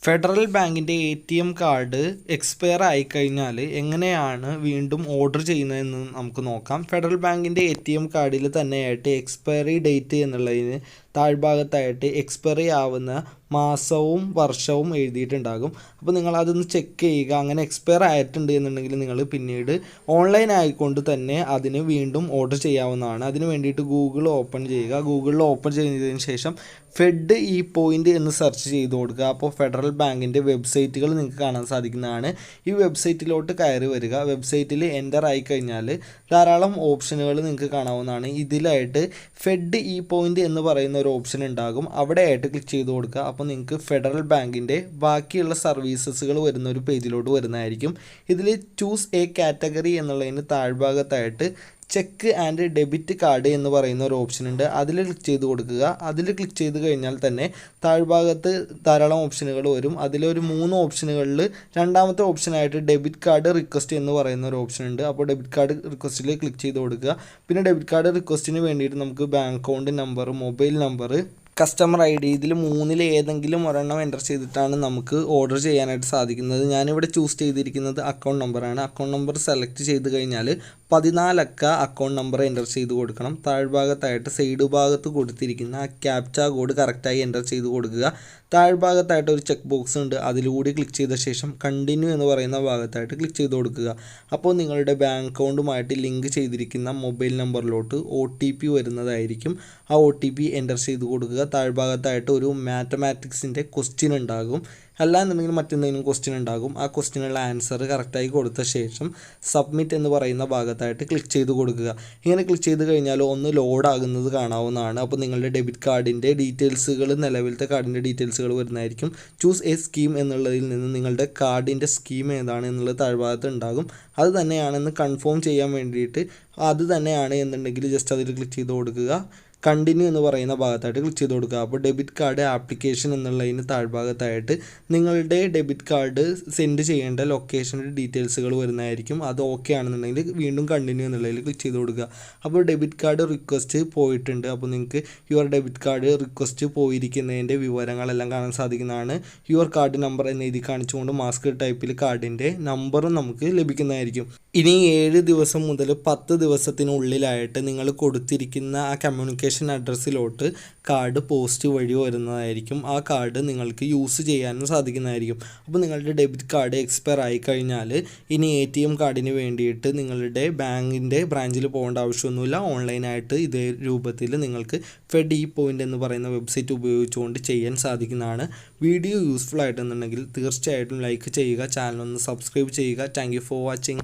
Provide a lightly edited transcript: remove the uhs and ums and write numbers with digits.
Federal ബാങ്കിൻ്റെ ATM card expire ആയിക്കഴിഞ്ഞാൽ എങ്ങനെയാണ് വീണ്ടും ഓർഡർ ചെയ്യുന്നതെന്ന് നമുക്ക് നോക്കാം. ഫെഡറൽ ബാങ്കിൻ്റെ ATM കാർഡിൽ തന്നെയായിട്ട് എക്സ്പയറി ഡേറ്റ് എന്നുള്ളതിന് താഴ്ഭാഗത്തായിട്ട് എക്സ്പയറി ആവുന്ന മാസവും വർഷവും എഴുതിയിട്ടുണ്ടാകും. അപ്പോൾ നിങ്ങൾ അതൊന്ന് ചെക്ക് ചെയ്യുക. അങ്ങനെ എക്സ്പയർ ആയിട്ടുണ്ട് എന്നുണ്ടെങ്കിൽ നിങ്ങൾ പിന്നീട് ഓൺലൈൻ ആയിക്കൊണ്ട് തന്നെ അതിന് വീണ്ടും ഓർഡർ ചെയ്യാവുന്നതാണ്. അതിന് വേണ്ടിയിട്ട് ഗൂഗിൾ ഓപ്പൺ ചെയ്യുക. ഗൂഗിളിൽ ഓപ്പൺ ചെയ്തതിന് ശേഷം ഫെഡ് ഇ പോയിൻ്റ് എന്ന് സെർച്ച് ചെയ്ത് കൊടുക്കുക. അപ്പോൾ ഫെഡറൽ ബാങ്കിൻ്റെ വെബ്സൈറ്റുകൾ നിങ്ങൾക്ക് കാണാൻ സാധിക്കുന്നതാണ്. ഈ വെബ്സൈറ്റിലോട്ട് കയറി വരിക. വെബ്സൈറ്റിൽ എൻ്റർ ആയി കഴിഞ്ഞാൽ ധാരാളം ഓപ്ഷനുകൾ നിങ്ങൾക്ക് കാണാവുന്നതാണ്. ഇതിലായിട്ട് ഫെഡ് ഇ പോയിൻ്റ് എന്ന് പറയുന്ന ഒരു ഓപ്ഷൻ ഉണ്ടാകും. അവിടെ ആയിട്ട് ക്ലിക്ക് ചെയ്ത് കൊടുക്കുക. അപ്പോൾ നിങ്ങൾക്ക് ഫെഡറൽ ബാങ്കിൻ്റെ ബാക്കിയുള്ള സർവീസസുകൾ വരുന്ന ഒരു പേജിലോട്ട് വരുന്നതായിരിക്കും. ഇതിൽ ചൂസ് എ കാറ്റഗറി എന്നുള്ളതിന് താഴ്ഭാഗത്തായിട്ട് ചെക്ക് ആൻഡ് ഡെബിറ്റ് കാർഡ് എന്ന് പറയുന്ന ഒരു ഓപ്ഷൻ ഉണ്ട്. അതിൽ ക്ലിക്ക് ചെയ്ത് കൊടുക്കുക. അതിൽ ക്ലിക്ക് ചെയ്ത് കഴിഞ്ഞാൽ തന്നെ താഴ്ഭാഗത്ത് ധാരാളം ഓപ്ഷനുകൾ വരും. അതിലൊരു 3 ഓപ്ഷനുകളിൽ രണ്ടാമത്തെ ഓപ്ഷനായിട്ട് ഡെബിറ്റ് കാർഡ് റിക്വസ്റ്റ് എന്ന് പറയുന്ന ഒരു ഓപ്ഷൻ ഉണ്ട്. അപ്പോൾ ഡെബിറ്റ് കാർഡ് റിക്വസ്റ്റിൽ ക്ലിക്ക് ചെയ്ത് കൊടുക്കുക. പിന്നെ ഡെബിറ്റ് കാർഡ് റിക്വസ്റ്റിന് വേണ്ടിയിട്ട് നമുക്ക് bank account number, mobile number, customer ID ഇതിൽ 3-ൽ ഏതെങ്കിലും ഒരെണ്ണം എൻ്റർ ചെയ്തിട്ടാണ് നമുക്ക് ഓർഡർ ചെയ്യാനായിട്ട് സാധിക്കുന്നത്. ഞാനിവിടെ ചൂസ് ചെയ്തിരിക്കുന്നത് അക്കൗണ്ട് നമ്പറാണ്. അക്കൗണ്ട് നമ്പർ സെലക്ട് ചെയ്ത് കഴിഞ്ഞാൽ 14 അക്ക അക്കൗണ്ട് നമ്പർ എൻ്റർ ചെയ്ത് കൊടുക്കണം. താഴ്ഭാഗത്തായിട്ട് സൈഡ് ഭാഗത്ത് കൊടുത്തിരിക്കുന്ന ആ ക്യാപ്ച കോഡ് കറക്റ്റായി എൻ്റർ ചെയ്ത് കൊടുക്കുക. താഴ്ഭാഗത്തായിട്ട് ഒരു ചെക്ക് ബോക്സ് ഉണ്ട്. അതിലൂടെ ക്ലിക്ക് ചെയ്ത ശേഷം കണ്ടിന്യൂ എന്ന് പറയുന്ന ഭാഗത്തായിട്ട് ക്ലിക്ക് ചെയ്ത് കൊടുക്കുക. അപ്പോൾ നിങ്ങളുടെ ബാങ്ക് അക്കൗണ്ടുമായിട്ട് ലിങ്ക് ചെയ്തിരിക്കുന്ന മൊബൈൽ നമ്പറിലോട്ട് OTP വരുന്നതായിരിക്കും. ആ OTP എൻ്റർ ചെയ്ത് കൊടുക്കുക. താഴ്ഭാഗത്തായിട്ട് ഒരു മാത്തമാറ്റിക്സിൻ്റെ ക്വസ്റ്റ്യൻ ഉണ്ടാകും. അല്ലാന്നുണ്ടെങ്കിൽ മറ്റെന്തെങ്കിലും ക്വസ്റ്റ്യൻ ഉണ്ടാകും. ആ ക്വസ്റ്റ്യനുള്ള ആൻസർ കറക്റ്റായി കൊടുത്ത ശേഷം സബ്മിറ്റ് എന്ന് പറയുന്ന ഭാഗത്തായിട്ട് ക്ലിക്ക് ചെയ്ത് കൊടുക്കുക. ഇങ്ങനെ ക്ലിക്ക് ചെയ്ത് കഴിഞ്ഞാൽ ഒന്ന് ലോഡ് ആകുന്നത് കാണാവുന്നതാണ്. അപ്പോൾ നിങ്ങളുടെ ഡെബിറ്റ് കാർഡിൻ്റെ ഡീറ്റെയിൽസുകൾ, നിലവിലത്തെ കാർഡിൻ്റെ ഡീറ്റെയിൽസുകൾ വരുന്നതായിരിക്കും. ചൂസ് എ സ്കീം എന്നുള്ളതിൽ നിന്ന് നിങ്ങളുടെ കാർഡിൻ്റെ സ്കീം ഏതാണ് എന്നുള്ളത് താഴ്ഭാഗത്ത് ഉണ്ടാകും. അത് തന്നെയാണെന്ന് കൺഫേം ചെയ്യാൻ വേണ്ടിയിട്ട് അത് തന്നെയാണ് എന്നുണ്ടെങ്കിൽ ജസ്റ്റ് അതിൽ ക്ലിക്ക് ചെയ്ത് കൊടുക്കുക. കണ്ടിന്യൂ എന്ന് പറയുന്ന ഭാഗത്തായിട്ട് ക്ലിക്ക് ചെയ്ത് കൊടുക്കുക. അപ്പോൾ ഡെബിറ്റ് കാർഡ് ആപ്ലിക്കേഷൻ എന്നുള്ളതിന് താഴ്ഭാഗത്തായിട്ട് നിങ്ങളുടെ ഡെബിറ്റ് കാർഡ് സെൻഡ് ചെയ്യേണ്ട ലൊക്കേഷൻ്റെ ഡീറ്റെയിൽസുകൾ വരുന്നതായിരിക്കും. അത് ഓക്കെ ആണെന്നുണ്ടെങ്കിൽ വീണ്ടും കണ്ടിന്യൂ എന്നുള്ളതിൽ ക്ലിക്ക് ചെയ്ത് കൊടുക്കുക. അപ്പോൾ ഡെബിറ്റ് കാർഡ് റിക്വസ്റ്റ് പോയിട്ടുണ്ട്. അപ്പോൾ നിങ്ങൾക്ക് യുവർ ഡെബിറ്റ് കാർഡ് റിക്വസ്റ്റ് പോയിരിക്കുന്നതിൻ്റെ വിവരങ്ങളെല്ലാം കാണാൻ സാധിക്കുന്നതാണ്. യുവർ കാർഡ് നമ്പർ എന്ന് എഴുതി കാണിച്ചുകൊണ്ട് മാസ്ക് ടൈപ്പിൽ കാർഡിൻ്റെ നമ്പറും നമുക്ക് ലഭിക്കുന്നതായിരിക്കും. ഇനി 7 ദിവസം മുതൽ 10 ദിവസത്തിനുള്ളിലായിട്ട് നിങ്ങൾ കൊടുത്തിരിക്കുന്ന ആ കമ്മ്യൂണിക്കേഷൻ അഡ്രസ്സിലോട്ട് കാർഡ് പോസ്റ്റ് വഴി വരുന്നതായിരിക്കും. ആ കാർഡ് നിങ്ങൾക്ക് യൂസ് ചെയ്യാനും സാധിക്കുന്നതായിരിക്കും. അപ്പോൾ നിങ്ങളുടെ ഡെബിറ്റ് കാർഡ് എക്സ്പയർ ആയി കഴിഞ്ഞാൽ ഇനി ATM കാർഡിന് വേണ്ടിയിട്ട് നിങ്ങളുടെ ബാങ്കിൻ്റെ ബ്രാഞ്ചിൽ പോകേണ്ട ആവശ്യമൊന്നുമില്ല. ഓൺലൈനായിട്ട് ഇതേ രൂപത്തിൽ നിങ്ങൾക്ക് ഫെഡ് ഇ പോയിൻ്റ് എന്ന് പറയുന്ന വെബ്സൈറ്റ് ഉപയോഗിച്ചുകൊണ്ട് ചെയ്യാൻ സാധിക്കുന്നതാണ്. വീഡിയോ യൂസ്ഫുൾ ആയിട്ടുണ്ടെങ്കിൽ തീർച്ചയായിട്ടും ലൈക്ക് ചെയ്യുക, ചാനൽ ഒന്ന് സബ്സ്ക്രൈബ് ചെയ്യുക. Thank you for watching.